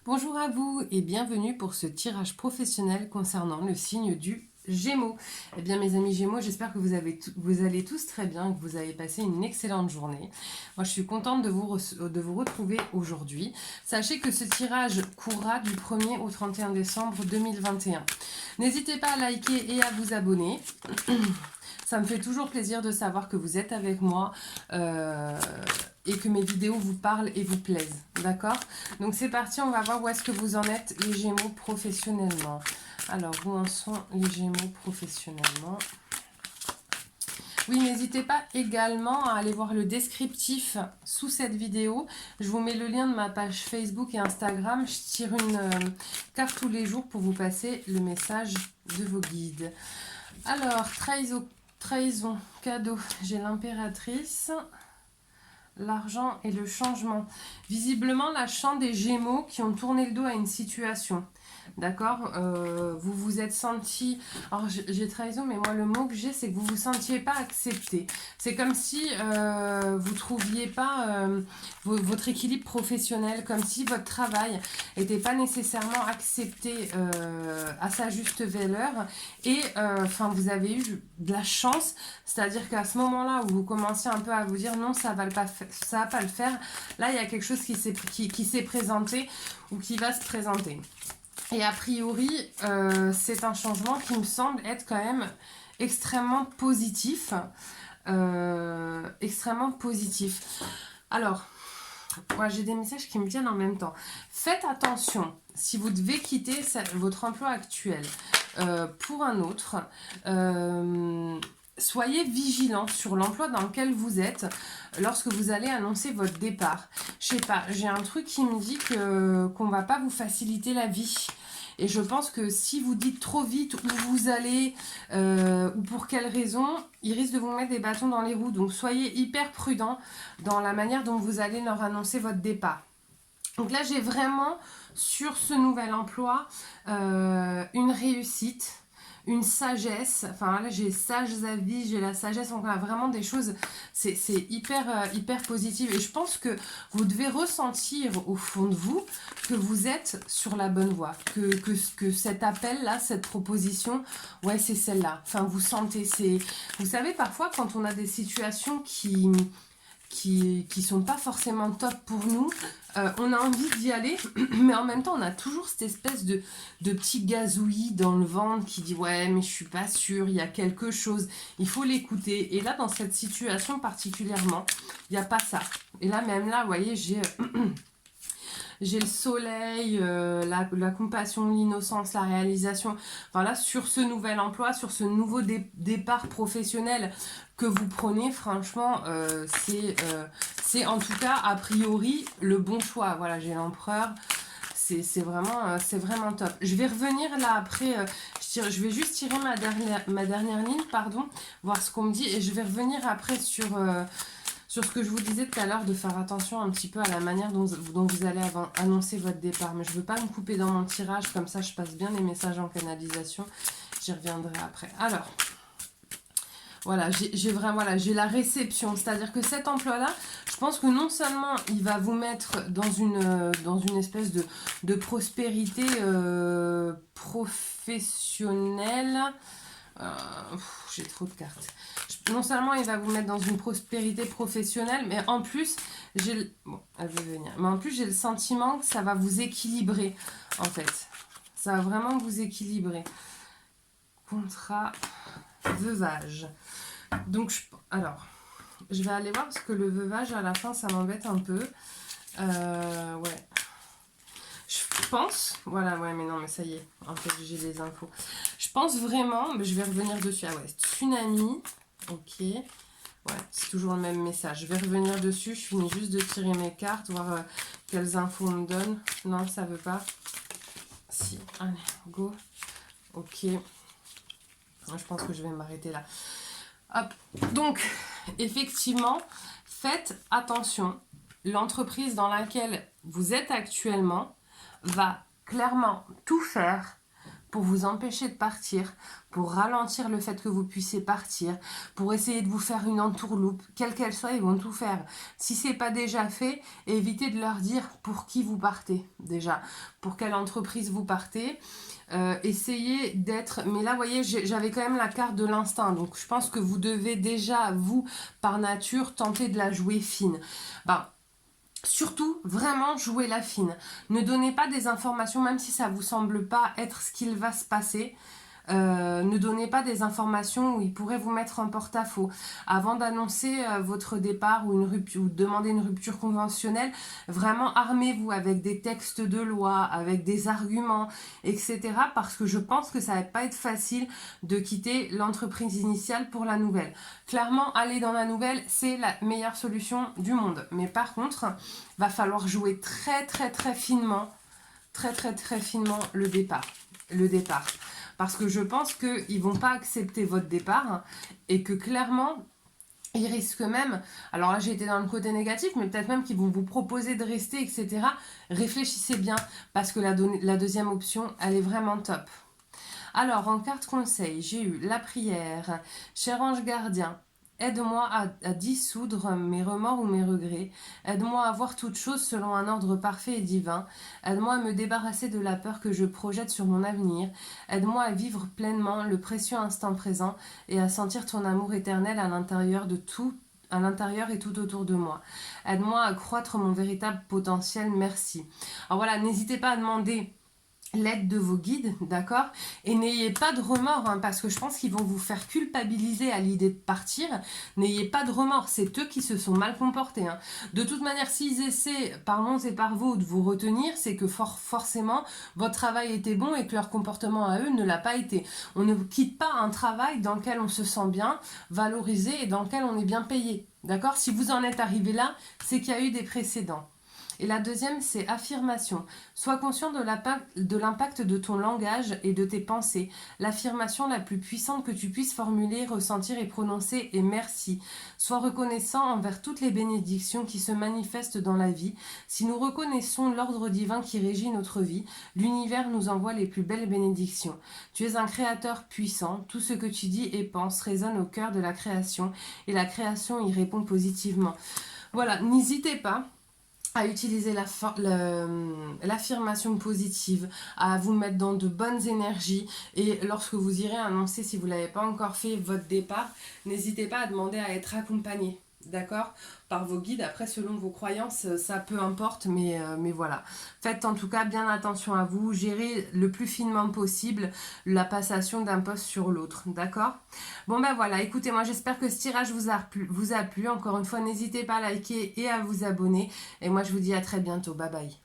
Bonjour à vous et bienvenue pour ce tirage professionnel concernant le signe du Gémeaux. Eh bien mes amis Gémeaux, j'espère que vous allez tous très bien, que vous avez passé une excellente journée. Moi je suis contente de vous retrouver aujourd'hui. Sachez que ce tirage courra du 1er au 31 décembre 2021. N'hésitez pas à liker et à vous abonner. Ça me fait toujours plaisir de savoir que vous êtes avec moi et que mes vidéos vous parlent et vous plaisent. D'accord? Donc c'est parti, on va voir où est-ce que vous en êtes les Gémeaux professionnellement. Alors, où en sont les Gémeaux professionnellement? Oui, n'hésitez pas également à aller voir le descriptif sous cette vidéo. Je vous mets le lien de ma page Facebook et Instagram. Je tire une carte tous les jours pour vous passer le message de vos guides. Alors, trahison, cadeau, j'ai l'impératrice, l'argent et le changement. Visiblement, la chance des Gémeaux qui ont tourné le dos à une situation. D'accord, vous vous êtes senti, alors j'ai trahison, mais moi le mot que j'ai c'est que vous vous sentiez pas accepté. C'est comme si vous trouviez pas votre équilibre professionnel, comme si votre travail n'était pas nécessairement accepté à sa juste valeur. Et enfin vous avez eu de la chance, c'est-à-dire qu'à ce moment-là où vous commenciez un peu à vous dire non, ça va pas le faire, là il y a quelque chose qui s'est présenté ou qui va se présenter. Et a priori, c'est un changement qui me semble être quand même extrêmement positif. Extrêmement positif. Alors, moi j'ai des messages qui me viennent en même temps. Faites attention, si vous devez quitter votre emploi actuel pour un autre, soyez vigilant sur l'emploi dans lequel vous êtes lorsque vous allez annoncer votre départ. Je sais pas, j'ai un truc qui me dit qu'on va pas vous faciliter la vie. Et je pense que si vous dites trop vite où vous allez ou pour quelle raison, il risque de vous mettre des bâtons dans les roues. Donc soyez hyper prudent dans la manière dont vous allez leur annoncer votre départ. Donc là, j'ai vraiment sur ce nouvel emploi une réussite, une sagesse. Enfin là, j'ai sages avis, j'ai la sagesse. Donc on a vraiment des choses, c'est hyper positif. Et je pense que vous devez ressentir au fond de vous que vous êtes sur la bonne voie. Que cet appel-là, cette proposition, ouais, c'est celle-là. Enfin, vous sentez, vous savez, parfois, quand on a des situations qui sont pas forcément top pour nous, on a envie d'y aller, mais en même temps on a toujours cette espèce de petit gazouillis dans le ventre qui dit ouais mais je suis pas sûre, il y a quelque chose, il faut l'écouter. Et là dans cette situation particulièrement, il n'y a pas ça. Et là même là, vous voyez, j'ai le soleil, la compassion, l'innocence, la réalisation. Enfin là, sur ce nouvel emploi, sur ce nouveau départ professionnel que vous prenez, franchement, c'est en tout cas, a priori, le bon choix. Voilà, j'ai l'empereur. C'est vraiment top. Je vais revenir là après, je vais juste tirer ma dernière ligne, pardon, voir ce qu'on me dit. Et je vais revenir après sur ce que je vous disais tout à l'heure, de faire attention un petit peu à la manière dont vous allez annoncer votre départ. Mais je ne veux pas me couper dans mon tirage, comme ça je passe bien les messages en canalisation. J'y reviendrai après. Alors, voilà, j'ai la réception. C'est-à-dire que cet emploi-là, je pense que non seulement il va vous mettre dans une espèce de prospérité professionnelle. J'ai trop de cartes. Non seulement il va vous mettre dans une prospérité professionnelle, mais en plus, bon, elle veut venir. Mais en plus, j'ai le sentiment que ça va vous équilibrer, en fait. Ça va vraiment vous équilibrer. Contrat, veuvage. Donc, alors, je vais aller voir parce que le veuvage, à la fin, ça m'embête un peu. Ouais. Je pense, voilà, ouais, mais non, mais ça y est, en fait, j'ai les infos. Je pense vraiment, mais je vais revenir dessus. Ah ouais, tsunami, ok. Ouais, c'est toujours le même message. Je vais revenir dessus, je finis juste de tirer mes cartes, voir quelles infos on me donne. Non, ça veut pas. Si, allez, go. Ok. Je pense que je vais m'arrêter là. Hop, donc, effectivement, faites attention. L'entreprise dans laquelle vous êtes actuellement va clairement tout faire pour vous empêcher de partir, pour ralentir le fait que vous puissiez partir, pour essayer de vous faire une entourloupe, quelle qu'elle soit, ils vont tout faire. Si c'est pas déjà fait, évitez de leur dire pour qui vous partez déjà, pour quelle entreprise vous partez. Essayez d'être, mais là vous voyez j'avais quand même la carte de l'instinct, donc je pense que vous devez déjà vous par nature tenter de la jouer fine. Ben, surtout, vraiment jouer la fine. Ne donnez pas des informations, même si ça vous semble pas être ce qu'il va se passer. Ne donnez pas des informations où il pourrait vous mettre en porte-à-faux. Avant d'annoncer votre départ ou une rupture, ou demander une rupture conventionnelle, vraiment armez-vous avec des textes de loi, avec des arguments, etc. Parce que je pense que ça va pas être facile de quitter l'entreprise initiale pour la nouvelle. Clairement, aller dans la nouvelle, c'est la meilleure solution du monde. Mais par contre, va falloir jouer très très très finement, très finement le départ. Parce que je pense qu'ils ne vont pas accepter votre départ et que clairement, ils risquent même, alors là j'ai été dans le côté négatif, mais peut-être même qu'ils vont vous proposer de rester, etc. Réfléchissez bien, parce que la deuxième option, elle est vraiment top. Alors, en carte conseil, j'ai eu la prière, cher ange gardien. Aide-moi à dissoudre mes remords ou mes regrets. Aide-moi à voir toute chose selon un ordre parfait et divin. Aide-moi à me débarrasser de la peur que je projette sur mon avenir. Aide-moi à vivre pleinement le précieux instant présent et à sentir ton amour éternel à l'intérieur de tout, à l'intérieur et tout autour de moi. Aide-moi à croître mon véritable potentiel. Merci. Alors voilà, n'hésitez pas à demander l'aide de vos guides, d'accord? Et n'ayez pas de remords, hein, parce que je pense qu'ils vont vous faire culpabiliser à l'idée de partir. N'ayez pas de remords, c'est eux qui se sont mal comportés. Hein. De toute manière, s'ils essaient, par mons et par vous, de vous retenir, c'est que forcément, votre travail était bon et que leur comportement à eux ne l'a pas été. On ne quitte pas un travail dans lequel on se sent bien, valorisé et dans lequel on est bien payé, d'accord? Si vous en êtes arrivé là, c'est qu'il y a eu des précédents. Et la deuxième, c'est affirmation. Sois conscient de l'impact de ton langage et de tes pensées. L'affirmation la plus puissante que tu puisses formuler, ressentir et prononcer est merci. Sois reconnaissant envers toutes les bénédictions qui se manifestent dans la vie. Si nous reconnaissons l'ordre divin qui régit notre vie, l'univers nous envoie les plus belles bénédictions. Tu es un créateur puissant. Tout ce que tu dis et penses résonne au cœur de la création et la création y répond positivement. Voilà, n'hésitez pas à utiliser l'affirmation positive, à vous mettre dans de bonnes énergies et lorsque vous irez annoncer, si vous ne l'avez pas encore fait, votre départ, n'hésitez pas à demander à être accompagné, d'accord, par vos guides. Après, selon vos croyances, ça peu importe, mais voilà. Faites en tout cas bien attention à vous, gérez le plus finement possible la passation d'un poste sur l'autre, d'accord? Bon ben voilà, écoutez, moi j'espère que ce tirage vous a plu. Encore une fois, n'hésitez pas à liker et à vous abonner. Et moi je vous dis à très bientôt, bye bye.